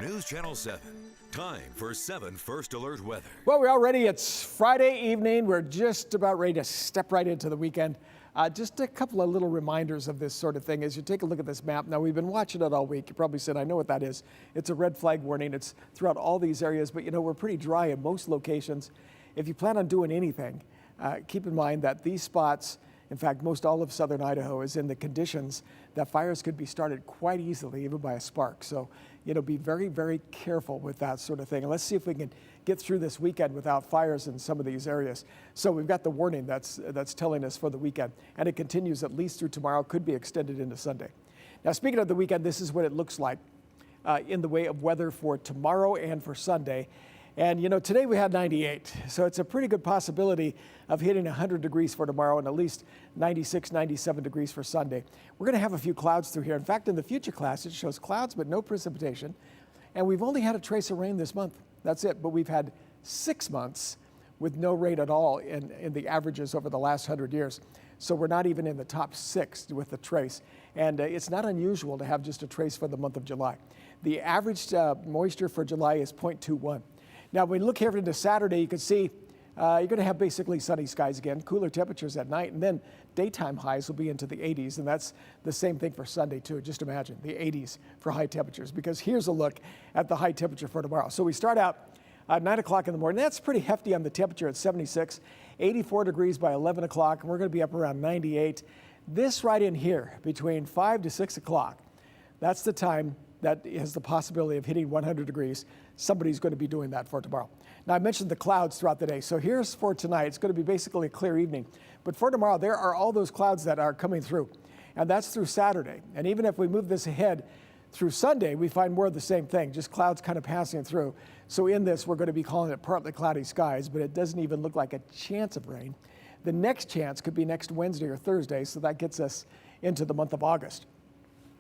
News Channel 7. Time for 7 First Alert weather. Well, we're all ready. It's Friday evening. We're just about ready to step right into the weekend. Just a couple of little reminders of this sort of thing as you take a look at this map. Now, we've been watching it all week. You probably said, I know what that is. It's a red flag warning. It's throughout all these areas, but you know, we're pretty dry in most locations. If you plan on doing anything, keep in mind that these spots, in fact, most all of southern Idaho is in the conditions that fires could be started quite easily, even by a spark. So, you know, be very, very careful with that sort of thing. And let's see if we can get through this weekend without fires in some of these areas. So we've got the warning that's telling us for the weekend, and it continues at least through tomorrow, could be extended into Sunday. Now, speaking of the weekend, this is what it looks like in the way of weather for tomorrow and for Sunday. And, you know, today we had 98, so it's a pretty good possibility of hitting 100 degrees for tomorrow and at least 96, 97 degrees for Sunday. We're going to have a few clouds through here. In fact, in the future class, it shows clouds but no precipitation. And we've only had a trace of rain this month. That's it. But we've had 6 months with no rain at all in the averages over the last 100 years. So we're not even in the top 6 with the trace. And it's not unusual to have just a trace for the month of July. The average moisture for July is 0.21. Now, when you look here into Saturday, you can see you're going to have basically sunny skies again, cooler temperatures at night, and then daytime highs will be into the 80s, and that's the same thing for Sunday, too. Just imagine the 80s for high temperatures, because here's a look at the high temperature for tomorrow. So we start out at 9 o'clock in the morning. That's pretty hefty on the temperature at 76, 84 degrees by 11 o'clock, and we're going to be up around 98. This right in here, between 5 to 6 o'clock, that's the time that has the possibility of hitting 100 degrees. Somebody's going to be doing that for tomorrow. Now, I mentioned the clouds throughout the day. So here's for tonight. It's going to be basically a clear evening. But for tomorrow, there are all those clouds that are coming through. And that's through Saturday. And even if we move this ahead through Sunday, we find more of the same thing, just clouds kind of passing through. So in this, we're going to be calling it partly cloudy skies, but it doesn't even look like a chance of rain. The next chance could be next Wednesday or Thursday, so that gets us into the month of August.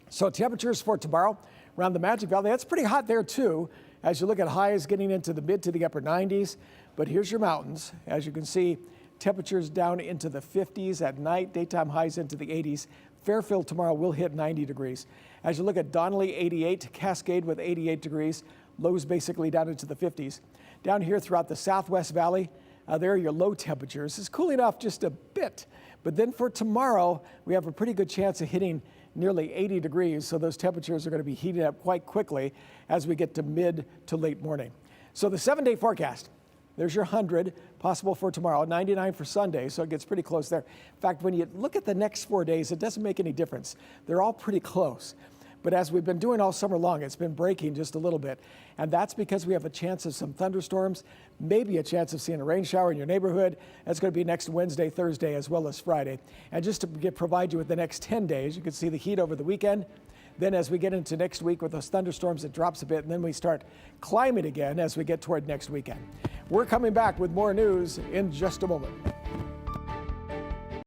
So temperatures for tomorrow around the Magic Valley, that's pretty hot there too. As you look at highs getting into the mid to the upper 90s, but here's your mountains. As you can see, temperatures down into the 50s at night, daytime highs into the 80s. Fairfield tomorrow will hit 90 degrees. As you look at Donnelly, 88, Cascade with 88 degrees, lows basically down into the 50s. Down here throughout the Southwest Valley, there are your low temperatures. It's cooling off just a bit, but then for tomorrow, we have a pretty good chance of hitting nearly 80 degrees, so those temperatures are going to be heating up quite quickly as we get to mid to late morning. So the 7-day forecast, there's your 100 possible for tomorrow, 99 for Sunday, so it gets pretty close there. In fact, when you look at the next 4 days, it doesn't make any difference. They're all pretty close. But as we've been doing all summer long, it's been breaking just a little bit. And that's because we have a chance of some thunderstorms, maybe a chance of seeing a rain shower in your neighborhood. That's going to be next Wednesday, Thursday, as well as Friday. And just to provide you with the next 10 days, you can see the heat over the weekend. Then as we get into next week with those thunderstorms, it drops a bit, and then we start climbing again as we get toward next weekend. We're coming back with more news in just a moment.